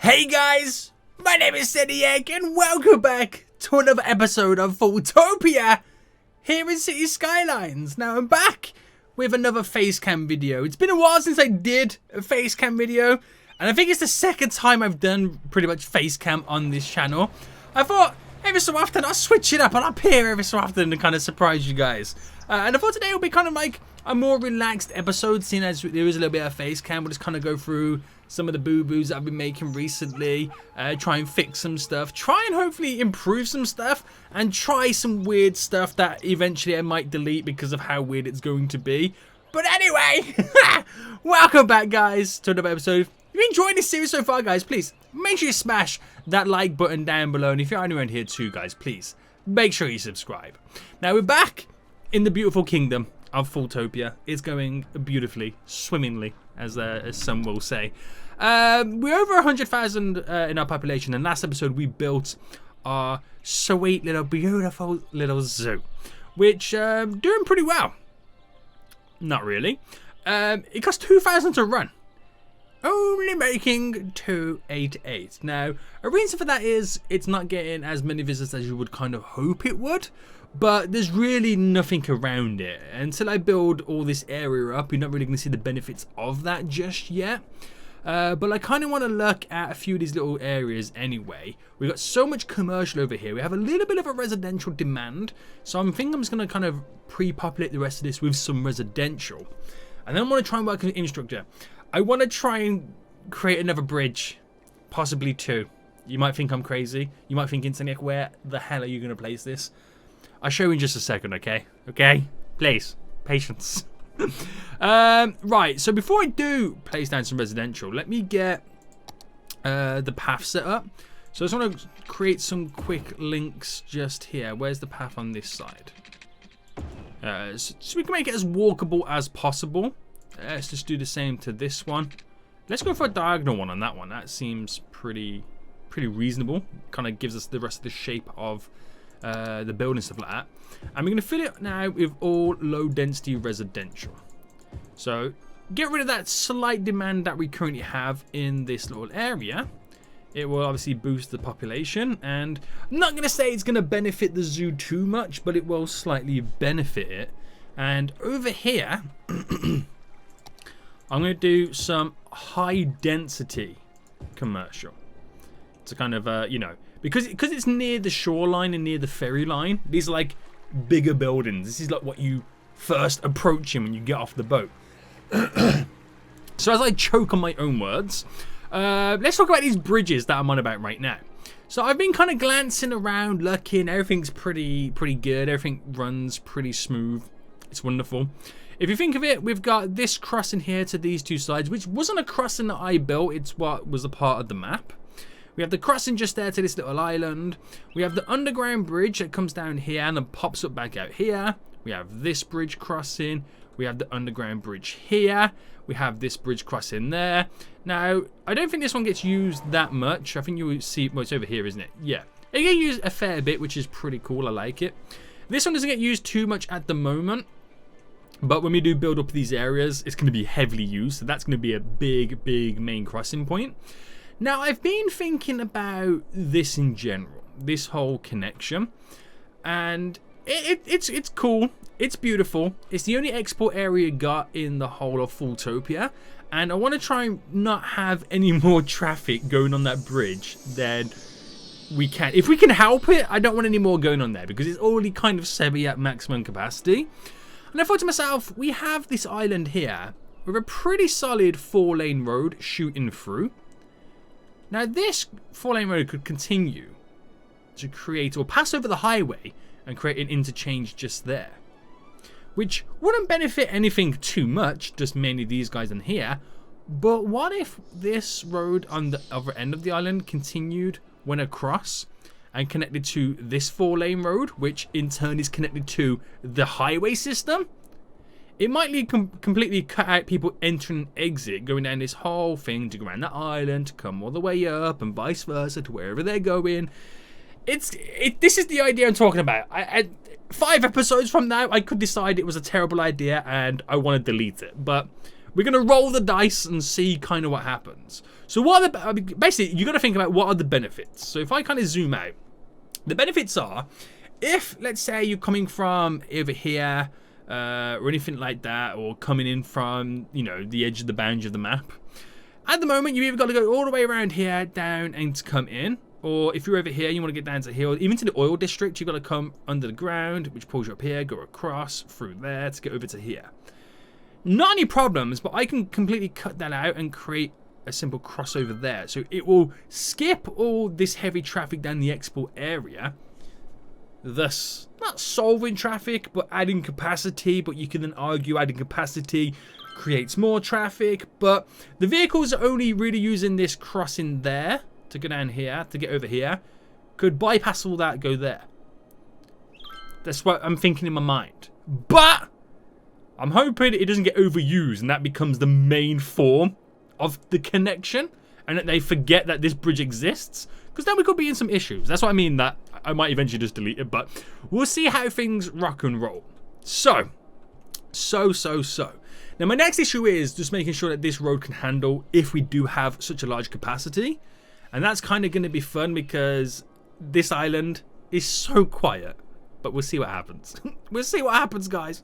Hey guys, my name is Seniac and welcome back to another episode of FoolTopia here in City Skylines. Now I'm back with another facecam video. It's been a while since I did a facecam video, and I think it's the second time I've done pretty much facecam on this channel. I thought every so often I'll switch it up and I'll appear every so often to kind of surprise you guys. And I thought today will be kind of like a more relaxed episode, seeing as there is a little bit of facecam. We'll just kind of go through some of the boo-boos that I've been making recently, try and fix some stuff, try and hopefully improve some stuff, and try some weird stuff that eventually I might delete because of how weird it's going to be. But anyway, welcome back guys to another episode. If you're enjoying this series so far guys, please make sure you smash that like button down below, and if you're around here too guys, please make sure you subscribe. Now we're back in the beautiful kingdom of FoolTopia. It's going beautifully, swimmingly, as some will say. We're over 100,000 in our population, and last episode we built our sweet little beautiful little zoo, which doing pretty well. Not really. It cost 2,000 to run, only making 288. Now a reason for that is it's not getting as many visits as you would kind of hope it would, but there's really nothing around it. Until I build all this area up, you're not really going to see the benefits of that just yet. But I kind of want to look at a few of these little areas anyway. We've got so much commercial over here. We have a little bit of a residential demand. So I'm thinking I'm just going to kind of pre-populate the rest of this with some residential. And then I want to try and work with infrastructure. I want to try and create another bridge. Possibly two. You might think I'm crazy. You might think, Internet, where the hell are you going to place this? I'll show you in just a second, okay? Okay? Please. Patience. Right, so before I do place down some residential, let me get the path set up. So I just want to create some quick links just here. Where's the path on this side? So we can make it as walkable as possible. Let's just do the same to this one. Let's go for a diagonal one on that one. That seems pretty reasonable. Kind of gives us the rest of the shape of the building, stuff like that. And we're going to fill it now with all low density residential. So get rid of that slight demand that we currently have in this little area. It will obviously boost the population, and I'm not going to say it's going to benefit the zoo too much, but it will slightly benefit it. And over here I'm going to do some high density commercial to kind of you know, because it's near the shoreline and near the ferry line. These are like bigger buildings. This is like what you first approach in when you get off the boat. So as I choke on my own words, let's talk about these bridges that I'm on about right now. So I've been kind of glancing around, looking. Everything's pretty good. Everything runs pretty smooth. It's wonderful. If you think of it, we've got this crossing here to these two sides, which wasn't a crossing that I built. It's what was a part of the map. We have the crossing just there to this little island. We have the underground bridge that comes down here and then pops up back out here. We have this bridge crossing. We have the underground bridge here. We have this bridge crossing there. Now, I don't think this one gets used that much. I think you will see, well, it's over here, isn't it? Yeah. It gets used a fair bit, which is pretty cool. I like it. This one doesn't get used too much at the moment, but when we do build up these areas, it's going to be heavily used. So that's going to be a big main crossing point. Now, I've been thinking about this in general, this whole connection, and it's cool, it's beautiful. It's the only export area got in the whole of FoolTopia, and I want to try and not have any more traffic going on that bridge than we can. If we can help it, I don't want any more going on there because it's already kind of semi at maximum capacity. And I thought to myself, we have this island here with a pretty solid 4-lane road shooting through. Now this 4-lane road could continue to create or pass over the highway and create an interchange just there, which wouldn't benefit anything too much, just mainly these guys in here. But what if this road on the other end of the island continued, went across and connected to this 4-lane road, which in turn is connected to the highway system? It might completely cut out people entering and exit, going down this whole thing to go around the island, to come all the way up, and vice versa to wherever they're going. This is the idea I'm talking about. 5 episodes from now, I could decide it was a terrible idea and I want to delete it. But We're going to roll the dice and see kind of what happens. So what are the, basically, you got to think about what are the benefits. So if I kind of zoom out, the benefits are, if, let's say, you're coming from over here, or anything like that, or coming in from, you know, the edge of the boundary of the map, at the moment, you've either got to go all the way around here, down, and to come in. Or if you're over here, you want to get down to here, or even to the oil district, you've got to come under the ground, which pulls you up here, go across, through there, to get over to here. Not any problems, but I can completely cut that out and create a simple crossover there. So it will skip all this heavy traffic down the export area, thus not solving traffic, but adding capacity. But you can then argue adding capacity creates more traffic, but the vehicles are only really using this crossing there to go down here, to get over here. Could bypass all that, go there. That's what I'm thinking in my mind. But I'm hoping it doesn't get overused and that becomes the main form of the connection, and that they forget that this bridge exists, because then we could be in some issues. That's what I mean, that I might eventually just delete it, but we'll see how things rock and roll. So. Now, my next issue is just making sure that this road can handle if we do have such a large capacity. And that's kind of going to be fun because this island is so quiet. But we'll see what happens. We'll see what happens, guys.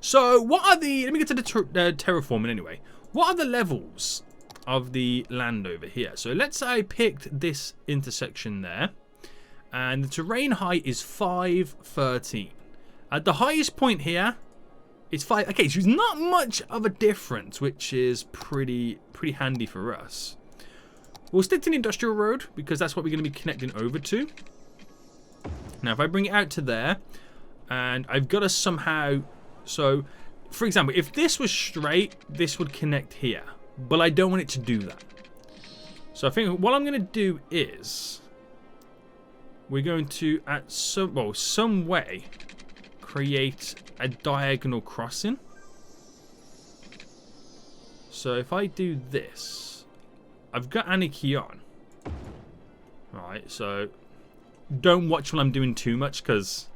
So, what are the... Let me get to the terraforming anyway. What are the levels of the land over here? So, let's say I picked this intersection there. And the terrain height is 513. At the highest point here... It's 5. Okay, so it's not much of a difference, which is pretty handy for us. We'll stick to the industrial road because that's what we're going to be connecting over to. Now, if I bring it out to there, and I've got to somehow... So, for example, if this was straight, this would connect here. But I don't want it to do that. So I think what I'm going to do is... We're going to, at some way... create a diagonal crossing. So if I do this, I've got Anarchy on. Alright, so don't watch while I'm doing too much because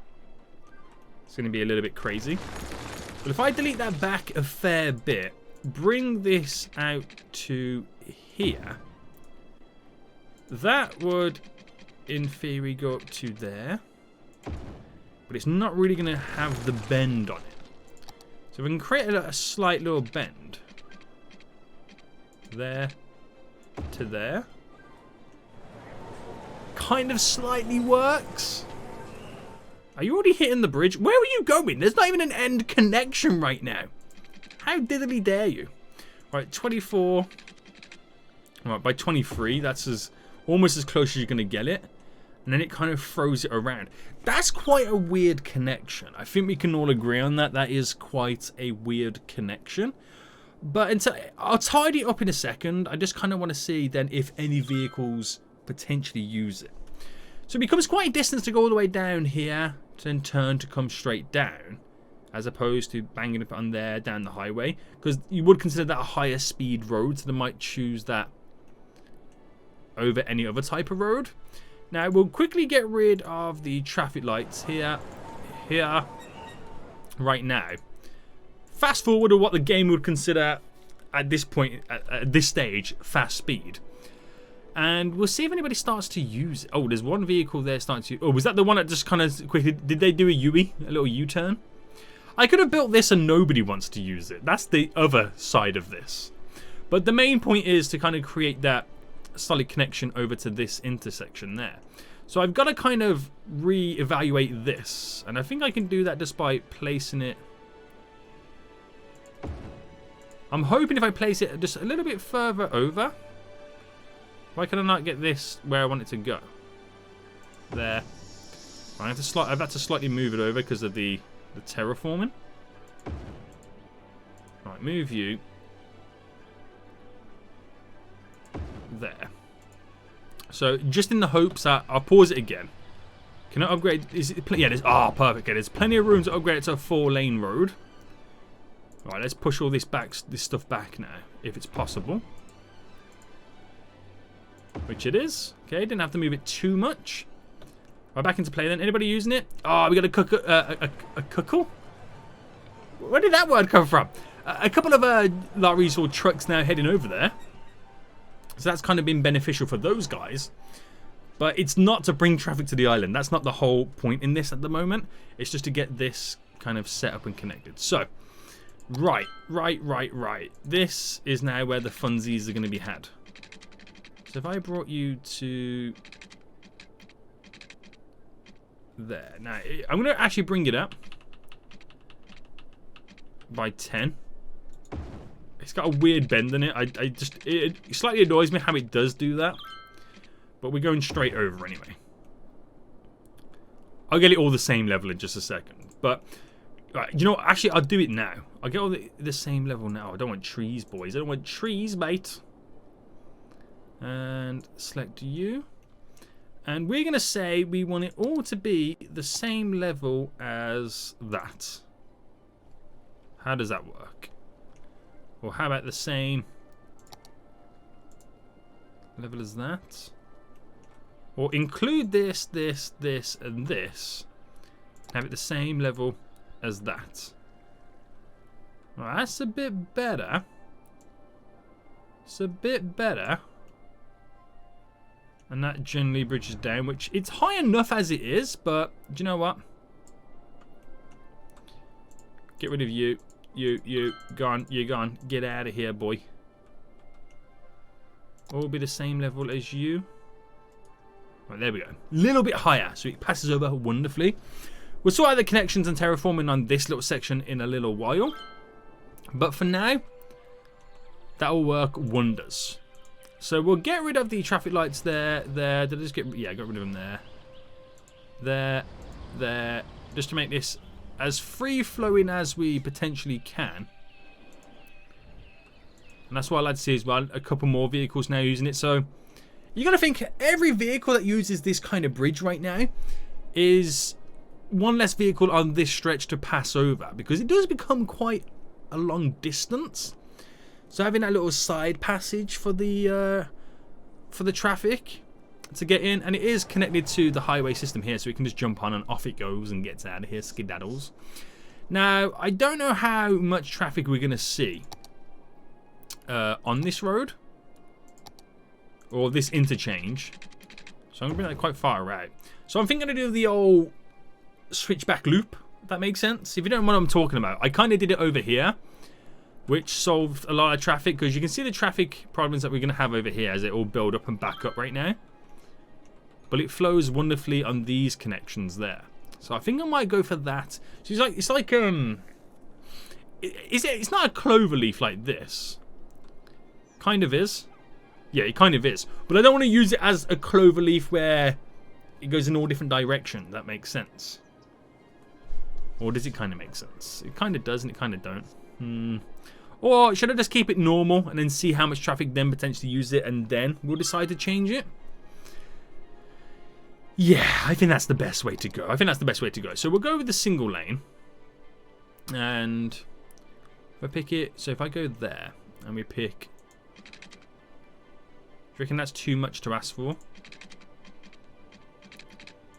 it's going to be a little bit crazy. But if I delete that back a fair bit, bring this out to here, that would in theory go up to there. But it's not really going to have the bend on it. So we can create a slight little bend. There to there. Kind of slightly works. Are you already hitting the bridge? Where are you going? There's not even an end connection right now. How diddly dare you? Right, 24. Right, by 23, that's almost as close as you're going to get it. And then it kind of throws it around. That's quite a weird connection. I think we can all agree on that. That is quite a weird connection. But I'll tidy it up in a second. I just kind of want to see then if any vehicles potentially use it. So it becomes quite a distance to go all the way down here, to then turn to come straight down, as opposed to banging it on there down the highway. Because you would consider that a higher speed road, so they might choose that over any other type of road. Now, we'll quickly get rid of the traffic lights here, right now. Fast forward to what the game would consider at this point, at this stage, fast speed. And we'll see if anybody starts to use it. Oh, there's one vehicle there starting to... Oh, was that the one that just kind of quickly... Did they do a U-turn? A little U-turn? I could have built this and nobody wants to use it. That's the other side of this. But the main point is to kind of create that solid connection over to this intersection there. So I've got to kind of re-evaluate this. And I think I can do that just by placing it... I'm hoping if I place it just a little bit further over... Why can I not get this where I want it to go? There. I've had to slightly move it over because of the terraforming. Right, move you. There. So, just in the hopes that... I'll pause it again. Can I upgrade... Is it, yeah, there's... Ah, perfect. Okay, there's plenty of room to upgrade it to a 4-lane road. Right, let's push all this stuff back now, if it's possible. Which it is. Okay, didn't have to move it too much. Right, back into play then. Anybody using it? Oh, we got a cuckle. Where did that word come from? A couple of lorries or trucks now heading over there. So that's kind of been beneficial for those guys. But it's not to bring traffic to the island. That's not the whole point in this at the moment. It's just to get this kind of set up and connected. So, right. This is now where the funsies are going to be had. So if I brought you to there. Now, I'm going to actually bring it up by 10. It's got a weird bend in it. It slightly annoys me how it does do that. But we're going straight over anyway. I'll get it all the same level in just a second. But, right, you know what? Actually, I'll do it now. I'll get all the same level now. I don't want trees, boys. I don't want trees, mate. And select you. And we're going to say we want it all to be the same level as that. How does that work? Or how about the same level as that? Or include this, this, and this. Have it the same level as that. Well, that's a bit better. It's a bit better. And that generally bridges down, which it's high enough as it is, but do you know what? Get rid of you. You, gone. You're gone. Get out of here, boy. All be the same level as you. Right, there we go. A little bit higher, so it passes over wonderfully. We'll sort out the connections and terraforming on this little section in a little while. But for now, that will work wonders. So we'll get rid of the traffic lights there. Did I just get... Yeah, got rid of them there. There. Just to make this as free-flowing as we potentially can. And that's what I'd like to see as well. A couple more vehicles now using it. So you're going to think every vehicle that uses this kind of bridge right now is one less vehicle on this stretch to pass over, because it does become quite a long distance. So having that little side passage for the traffic to get in, and it is connected to the highway system here, so we can just jump on and off it goes and gets out of here, skedaddles. Now, I don't know how much traffic we're going to see on this road or this interchange, so I'm going to bring that quite far out. So I'm thinking to do the old switchback loop, if that makes sense. If you don't know what I'm talking about, I kind of did it over here, which solved a lot of traffic, because you can see the traffic problems that we're going to have over here as it all build up and back up right now. But it flows wonderfully on these connections there. So I think I might go for that. So it's like it's not a clover leaf like this. Kind of is. Yeah, it kind of is. But I don't want to use it as a clover leaf where it goes in all different directions. That makes sense. Or does it kind of make sense? It kind of does and it kind of don't. Or should I just keep it normal and then see how much traffic then potentially use it, and then we'll decide to change it? Yeah, I think that's the best way to go. So we'll go with the single lane. And if I pick it, so if I go there and we pick... Do you reckon that's too much to ask for?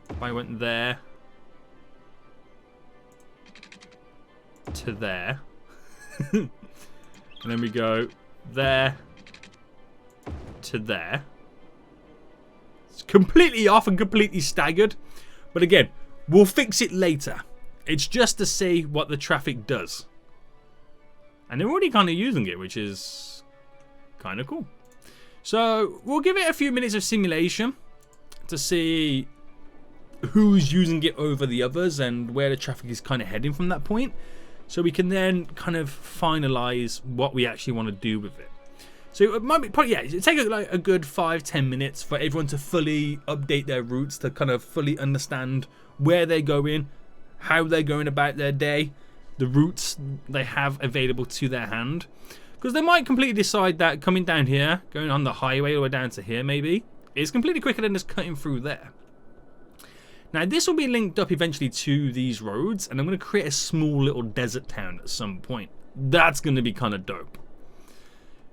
If I went there to there. And then we go there to there. It's completely off and completely staggered. But again, we'll fix it later. It's just to see what the traffic does. And they're already kind of using it, which is kind of cool. So we'll give it a few minutes of simulation to see who's using it over the others and where the traffic is kind of heading from that point. So we can then kind of finalize what we actually want to do with it. So it might be probably, yeah, it'd take like a good 5-10 minutes for everyone to fully update their routes, to kind of fully understand where they're going, how they're going about their day, the routes they have available to their hand. Because they might completely decide that coming down here, going on the highway all the way down to here maybe, is completely quicker than just cutting through there. Now this will be linked up eventually to these roads, and I'm going to create a small little desert town at some point. That's going to be kind of dope.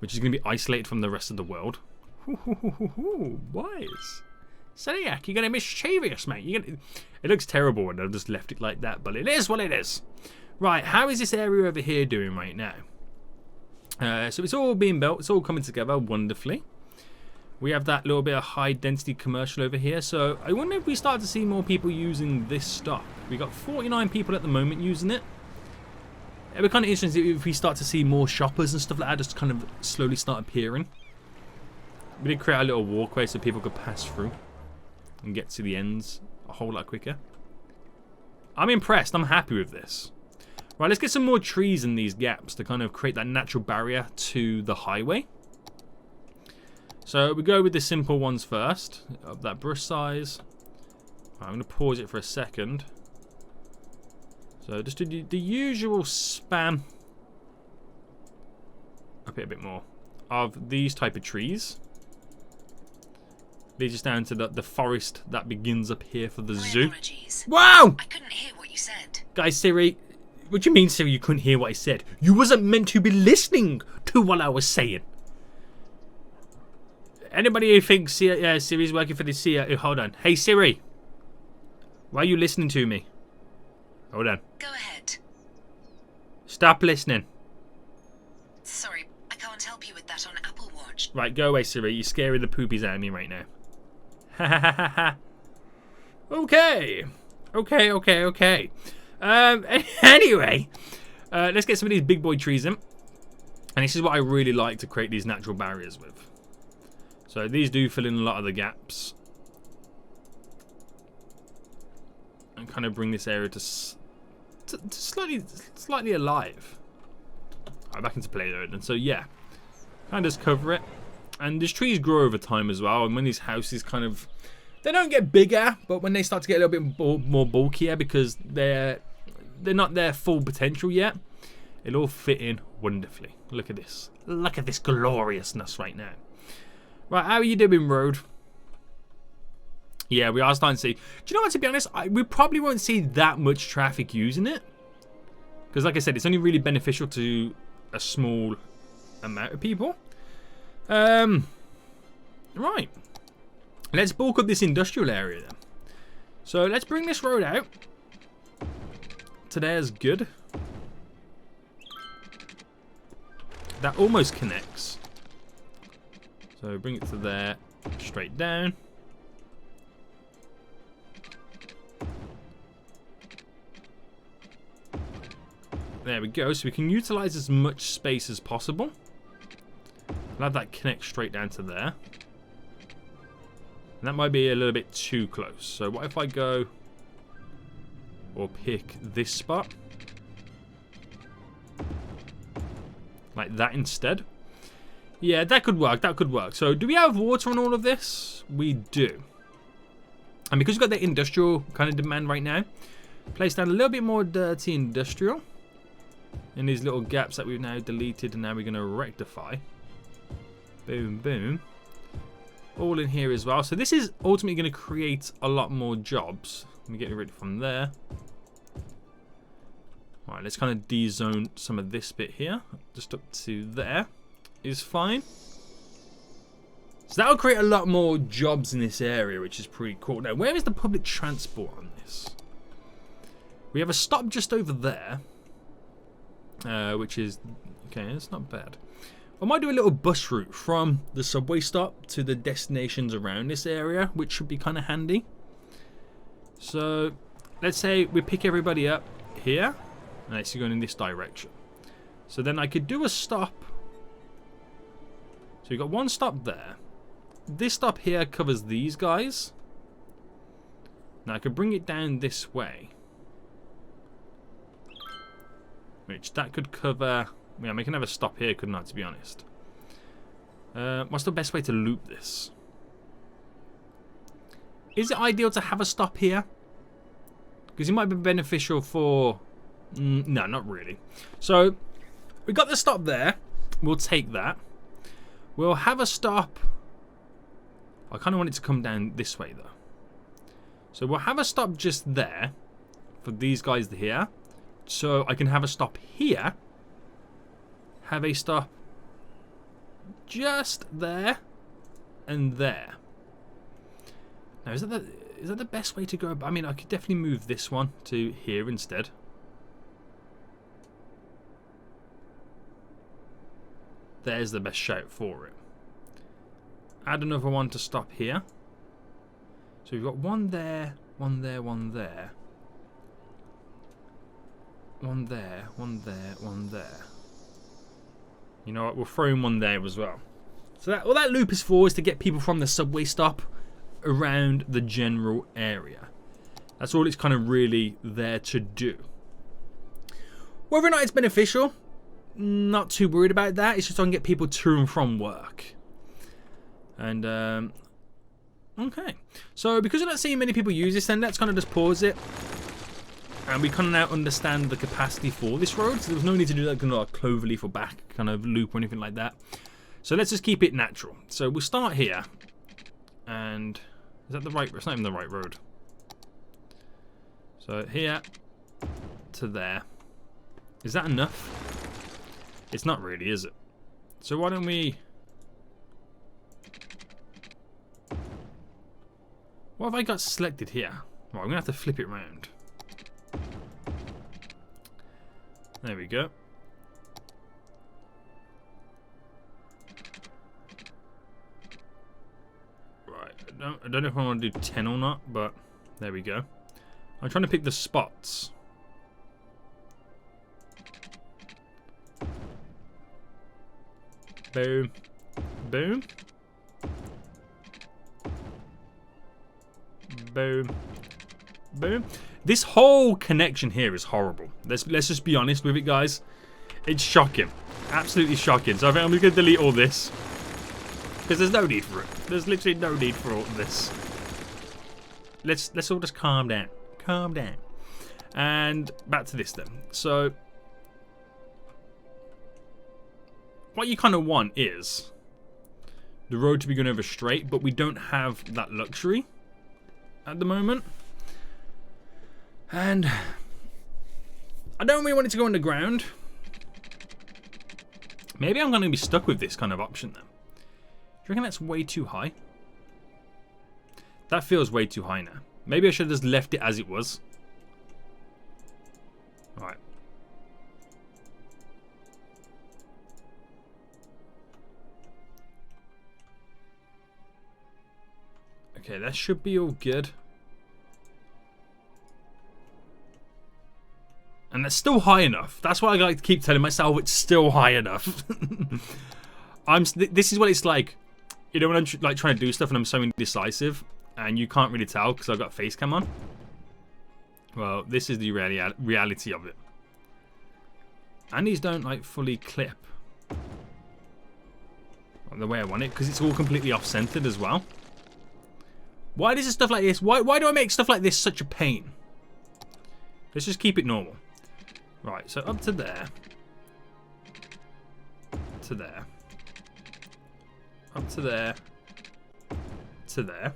Which is going to be isolated from the rest of the world. Boys. Seniac, you're going to mischievous, mate. It looks terrible when I've just left it like that, but it is what it is. Right, how is this area over here doing right now? So it's all being built. It's all coming together wonderfully. We have that little bit of high density commercial over here. So I wonder if we start to see more people using this stock. We got 49 people at the moment using it. It'd be kind of interesting if we start to see more shoppers and stuff like that just kind of slowly start appearing. We did create a little walkway so people could pass through and get to the ends a whole lot quicker. I'm impressed. I'm happy with this. Right, let's get some more trees in these gaps to kind of create that natural barrier to the highway. So we go with the simple ones first. Up that brush size. Right, I'm going to pause it for a second. So just do the usual spam. Up it a bit more. Of these type of trees. Leads us down to the forest that begins up here for the zoo. Apologies. Wow! I couldn't hear what you said. Guys, Siri, what do you mean, Siri, you couldn't hear what I said? You wasn't meant to be listening to what I was saying. Anybody who thinks Siri's working for the CIA, hold on. Hey, Siri. Why are you listening to me? Hold on. Go ahead. Stop listening. Sorry, I can't help you with that on Apple Watch. Right, go away, Siri. You're scaring the poopies out of me right now. Ha ha ha ha ha. Okay. Okay. Anyway, let's get some of these big boy trees in. And this is what I really like to create these natural barriers with. So these do fill in a lot of the gaps. And kind of bring this area to slightly alive. Alright, back into play though. And so yeah, kind of just cover it. And these trees grow over time as well. And when these houses kind of, they don't get bigger, but when they start to get a little bit more bulkier because they're not their full potential yet, it'll all fit in wonderfully. Look at this. Look at this gloriousness right now. Right, how are you doing, road? Yeah, we are starting to see. Do you know what, to be honest, we probably won't see that much traffic using it. Because like I said, it's only really beneficial to a small amount of people. Right. Let's bulk up this industrial area then. So let's bring this road out. To there's good. That almost connects. So bring it to there, straight down. There we go. So we can utilize as much space as possible. I'll have that connect straight down to there. And that might be a little bit too close. So what if I go or pick this spot? Like that instead. Yeah, that could work. That could work. So do we have water on all of this? We do. And because we've got the industrial kind of demand right now, place down a little bit more dirty industrial in these little gaps that we've now deleted, and now we're going to rectify. Boom, boom. All in here as well. So this is ultimately going to create a lot more jobs. Let me get rid from there. Alright, let's kind of de-zone some of this bit here. Just up to there is fine. So that'll create a lot more jobs in this area, which is pretty cool. Now, where is the public transport on this? We have a stop just over there. Which is, okay, it's not bad. I might do a little bus route from the subway stop to the destinations around this area, which should be kind of handy. So let's say we pick everybody up here, and it's going in this direction. So then I could do a stop. So we've got one stop there. This stop here covers these guys. Now I could bring it down this way. Which that could cover. Yeah, we can have a stop here, couldn't I, to be honest? What's the best way to loop this? Is it ideal to have a stop here? Because it might be beneficial for... no, not really. So, we got the stop there. We'll take that. We'll have a stop. I kind of want it to come down this way, though. So, we'll have a stop just there. For these guys here. So, I can have a stop here. Have a stop just there and there. Now, is that the best way to go? I mean, I could definitely move this one to here instead. there's the best shout for it. Add another one to stop here. So we've got one there, one there, one there. One there, one there, one there. You know what, we'll throw in one there as well. So that all that loop is for is to get people from the subway stop around the general area. That's all it's kind of really there to do. Whether or not it's beneficial, not too worried about that. It's just I can get people to and from work. And okay, so because we're not seeing many people use this, then let's kind of just pause it. And we kind of now understand the capacity for this road. So there was no need to do that kind of like cloverleaf or back kind of loop or anything like that. So let's just keep it natural. So we'll start here. And is that the right? It's not even the right road. So here to there. Is that enough? It's not really, is it? So why don't we... What have I got selected here? Right, I'm going to have to flip it around. There we go. Right, I don't know if I want to do 10 or not, but there we go. I'm trying to pick the spots. Boom. Boom. Boom. Boom. This whole connection here is horrible. Let's just be honest with it, guys. It's shocking. Absolutely shocking. So I think I'm going to delete all this. Because there's no need for it. There's literally no need for all this. Let's all just calm down. Calm down. And back to this then. So what you kind of want is the road to be going over straight, but we don't have that luxury at the moment. And I don't really want it to go underground. Maybe I'm going to be stuck with this kind of option then. Do you reckon that's way too high? That feels way too high now. Maybe I should have just left it as it was. Right. Okay, that should be all good. And that's still high enough. That's why I like to keep telling myself it's still high enough. This is what it's like. You know when I'm like trying to do stuff and I'm so indecisive and you can't really tell because I've got face cam on. Well, this is the reality of it. And these don't like fully clip the way I want it because it's all completely off-centered as well. Why is it stuff like this? Why do I make stuff like this such a pain? Let's just keep it normal. Right, so up to there. To there. Up to there. To there.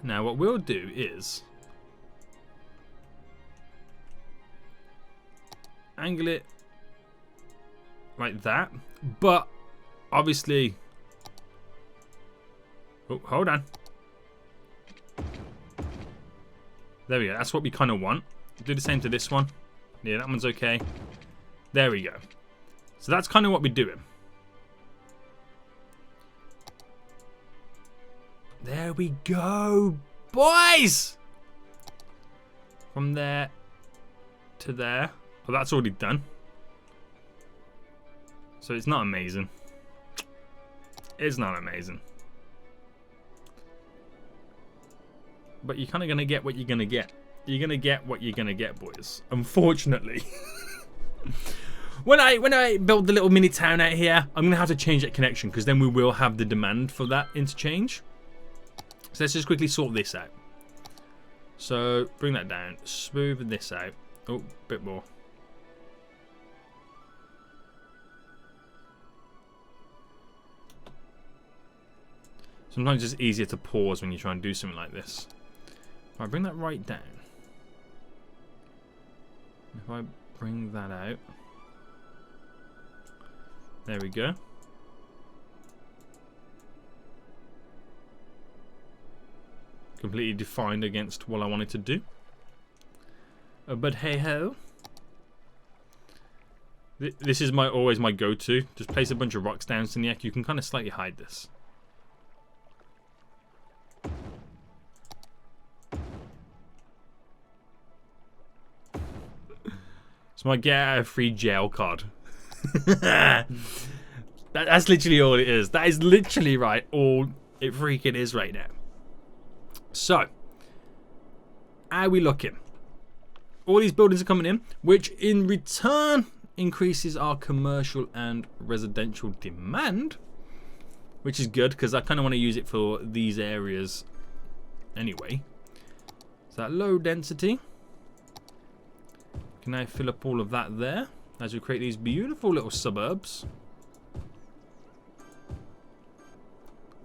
Now what we'll do is angle it like that. But obviously... Oh, hold on. There we go. That's what we kind of want. Do the same to this one. Yeah, that one's okay. There we go. So that's kind of what we're doing. There we go, boys! From there to there. Oh, that's already done. So it's not amazing. It's not amazing. But you're kind of going to get what you're going to get. You're going to get what you're going to get, boys. Unfortunately. When I build the little mini town out here, I'm going to have to change that connection because then we will have the demand for that interchange. So let's just quickly sort this out. So bring that down. Smooth this out. Oh, a bit more. Sometimes it's easier to pause when you try and do something like this. Right, bring that right down. If I bring that out. There we go. Completely defined against what I wanted to do. But hey ho. This is always my go-to. Just place a bunch of rocks down, Seniac. You can kind of slightly hide this. It's my get out of free jail card. That's literally all it is. That is literally right all it freaking is right now. So, how are we looking? All these buildings are coming in, which in return increases our commercial and residential demand, which is good because I kind of want to use it for these areas anyway. So that low density. Can I fill up all of that there as we create these beautiful little suburbs?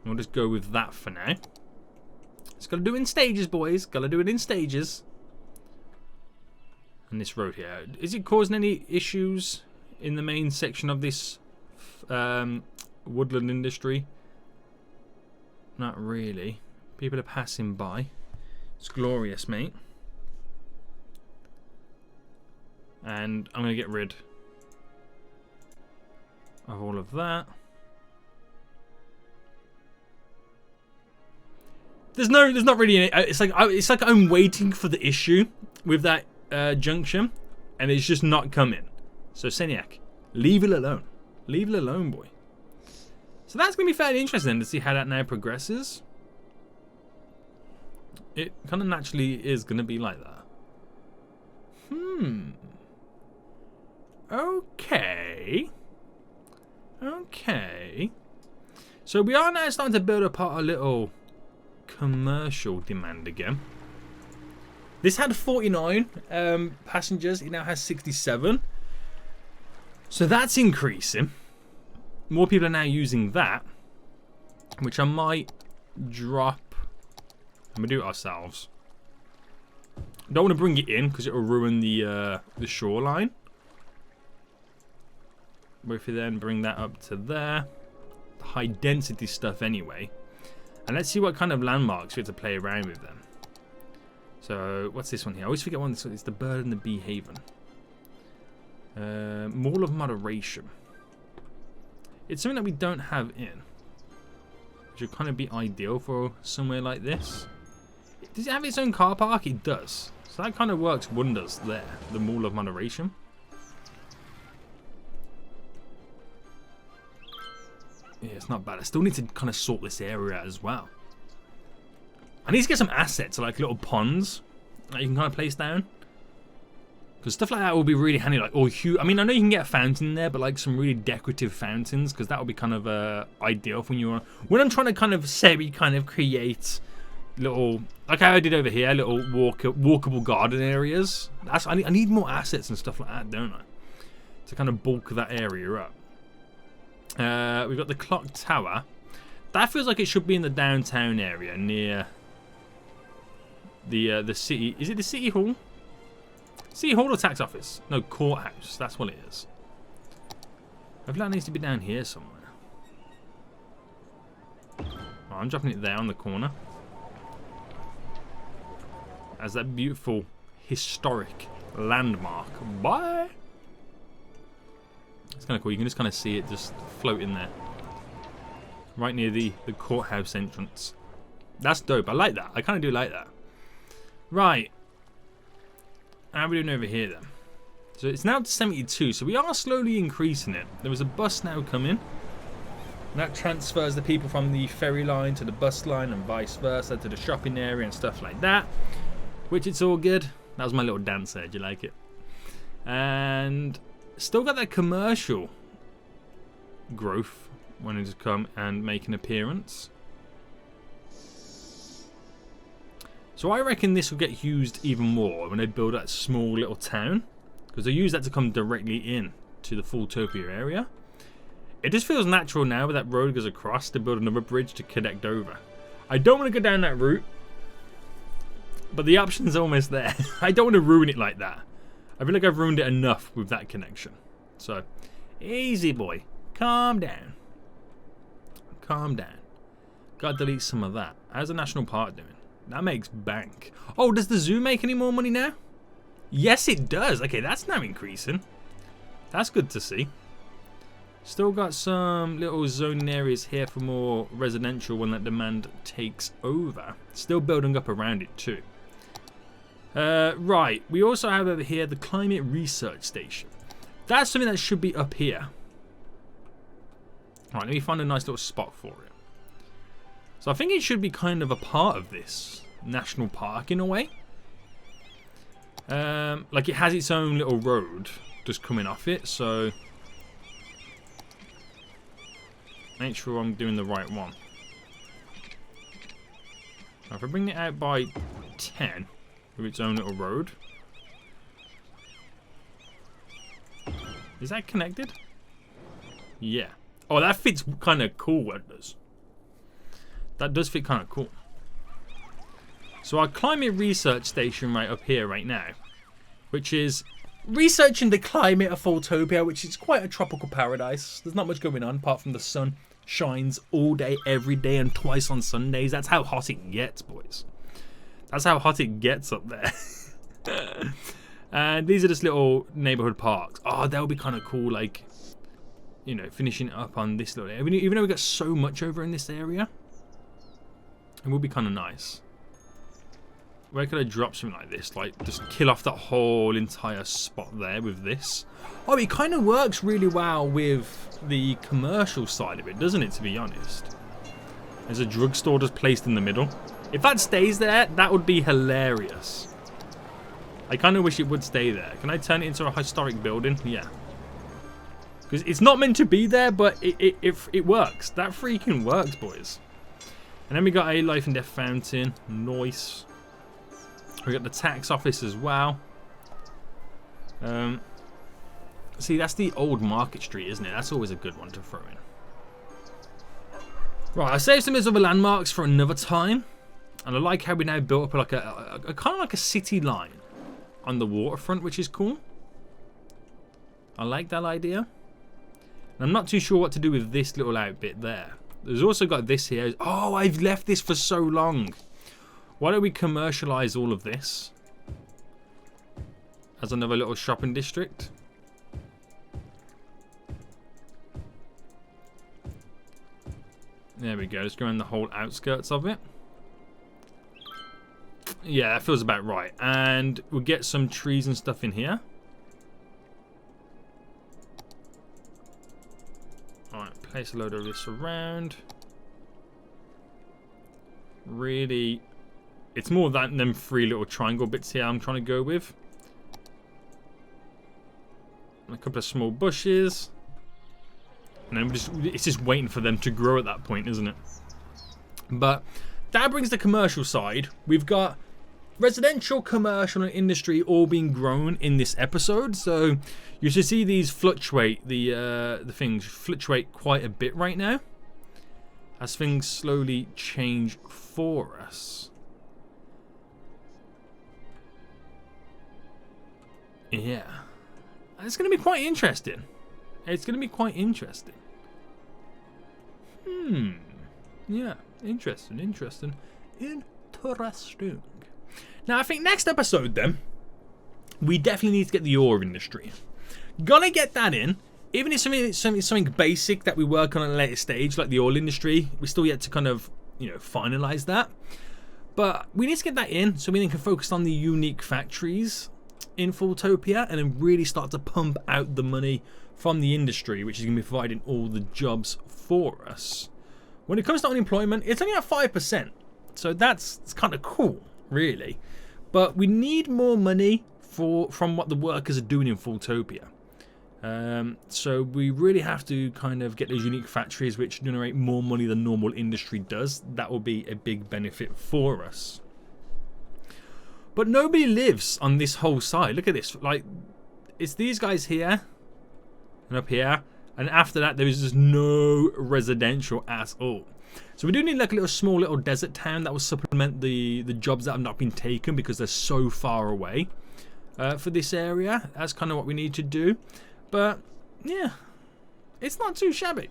We'll just go with that for now. It's got to do it in stages, boys. Got to do it in stages. And this road here, is it causing any issues in the main section of this woodland industry? Not really. People are passing by. It's glorious, mate. And I'm going to get rid of all of that. There's not really any, it's like I'm waiting for the issue with that junction, and it's just not coming. So Seniac, leave it alone. Leave it alone, boy. So that's going to be fairly interesting to see how that now progresses. It kind of naturally is going to be like that. Okay. Okay. So we are now starting to build up our little commercial demand again. This had 49 passengers. It now has 67. So that's increasing. More people are now using that, which I might drop. I'm gonna do it ourselves. Don't want to bring it in because it will ruin the shoreline. But if you then bring that up to there, high density stuff anyway. And let's see what kind of landmarks we have to play around with them. So, what's this one here? I always forget one. It's the Bird and the Bee Haven. Mall of Moderation. It's something that we don't have in, which would kind of be ideal for somewhere like this. Does it have its own car park? It does. So that kind of works wonders there. The Mall of Moderation. Yeah, it's not bad. I still need to kind of sort this area out as well. I need to get some assets, like little ponds that you can kind of place down. Because stuff like that will be really handy. Like, or huge. I mean, I know you can get a fountain there, but like some really decorative fountains, because that would be kind of ideal for when you want. When I'm trying to kind of create little, like how I did over here, little walkable garden areas. I need more assets and stuff like that, don't I? To kind of bulk that area up. We've got the clock tower. That feels like it should be in the downtown area near the city. Is it the city hall? City hall or tax office? No, courthouse. That's what it is. I feel like it needs to be down here somewhere. Oh, I'm dropping it there on the corner. As that beautiful historic landmark. Bye. It's kind of cool. You can just kind of see it just floating there. Right near the courthouse entrance. That's dope. I like that. I kind of do like that. Right. How are we doing over here then? So it's now 72. So we are slowly increasing it. There was a bus now coming. That transfers the people from the ferry line to the bus line and vice versa to the shopping area and stuff like that. Which it's all good. That was my little dance there. Do you like it? And still got that commercial growth wanting to come and make an appearance. So I reckon this will get used even more when they build that small little town, because they use that to come directly in to the Fulltopia area. It just feels natural now where that road goes across to build another bridge to connect over. I don't want to go down that route, but the option's almost there. I don't want to ruin it like that. I feel like I've ruined it enough with that connection. So, easy boy. Calm down. Calm down. Gotta delete some of that. How's the national park doing? That makes bank. Oh, does the zoo make any more money now? Yes, it does. Okay, that's now increasing. That's good to see. Still got some little zoning areas here for more residential when that demand takes over. Still building up around it too. Right, we also have over here the Climate Research Station. That's something that should be up here. Alright, let me find a nice little spot for it. So I think it should be kind of a part of this national park in a way. Like it has its own little road just coming off it, so make sure I'm doing the right one. Now if I bring it out by 10 with its own little road. Is that connected? Yeah. Oh, that fits kind of cool, what it does. That does fit kind of cool. So our climate research station right up here right now, which is researching the climate of Fulltopia, which is quite a tropical paradise. There's not much going on apart from the sun shines all day, every day, and twice on Sundays. That's how hot it gets, boys. That's how hot it gets up there. And these are just little neighborhood parks. Oh, that would be kind of cool, like, you know, finishing up on this little area. Even though we got so much over in this area, it would be kind of nice. Where could I drop something like this? Like, just kill off that whole entire spot there with this. Oh, it kind of works really well with the commercial side of it, doesn't it, to be honest? There's a drugstore just placed in the middle. If that stays there, that would be hilarious. I kind of wish it would stay there. Can I turn it into a historic building? Yeah. Because it's not meant to be there, but it works. That freaking works, boys. And then we got a life and death fountain. Nice. We got the tax office as well. See, that's the old Market Street, isn't it? That's always a good one to throw in. Right, I saved some of these other landmarks for another time. And I like how we now built up like a kind of like a city line on the waterfront, which is cool. I like that idea. And I'm not too sure what to do with this little outbit there. There's also got this here. Oh, I've left this for so long. Why don't we commercialize all of this as another little shopping district? There we go. Let's go around the whole outskirts of it. Yeah, that feels about right. And we'll get some trees and stuff in here. Alright, place a load of this around. Really, it's more than them three little triangle bits here I'm trying to go with. And a couple of small bushes. And then it's just waiting for them to grow at that point, isn't it? But that brings the commercial side. We've got residential, commercial, and industry all being grown in this episode. So you should see these fluctuate. The things fluctuate quite a bit right now as things slowly change for us. Yeah, it's going to be quite interesting. It's going to be quite interesting. Yeah, interesting. Now, I think next episode, then, we definitely need to get the ore industry. Gotta get that in. Even if something basic that we work on at a later stage, like the oil industry, we're still yet to kind of, you know, finalize that. But we need to get that in so we can focus on the unique factories in Fulltopia and then really start to pump out the money from the industry, which is going to be providing all the jobs for us. When it comes to unemployment, it's only at 5%. So that's kind of cool, really. But we need more money from what the workers are doing in Fulltopia. So we really have to kind of get those unique factories which generate more money than normal industry does. That will be a big benefit for us. But nobody lives on this whole side. Look at this. Like, it's these guys here and up here. And after that, there is just no residential at all. So we do need like a small little desert town that will supplement the jobs that have not been taken because they're so far away for this area. That's kind of what we need to do. But yeah, it's not too shabby.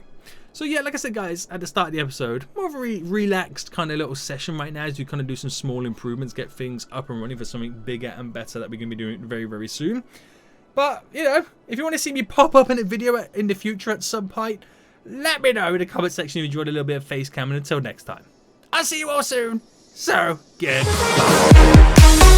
So yeah, like I said, guys, at the start of the episode, more of a relaxed kind of little session right now as we kind of do some small improvements, get things up and running for something bigger and better that we're going to be doing very, very soon. But, you know, if you want to see me pop up in a video in the future at some point, let me know in the comment section if you enjoyed a little bit of face cam. And until next time, I'll see you all soon. So, goodbye.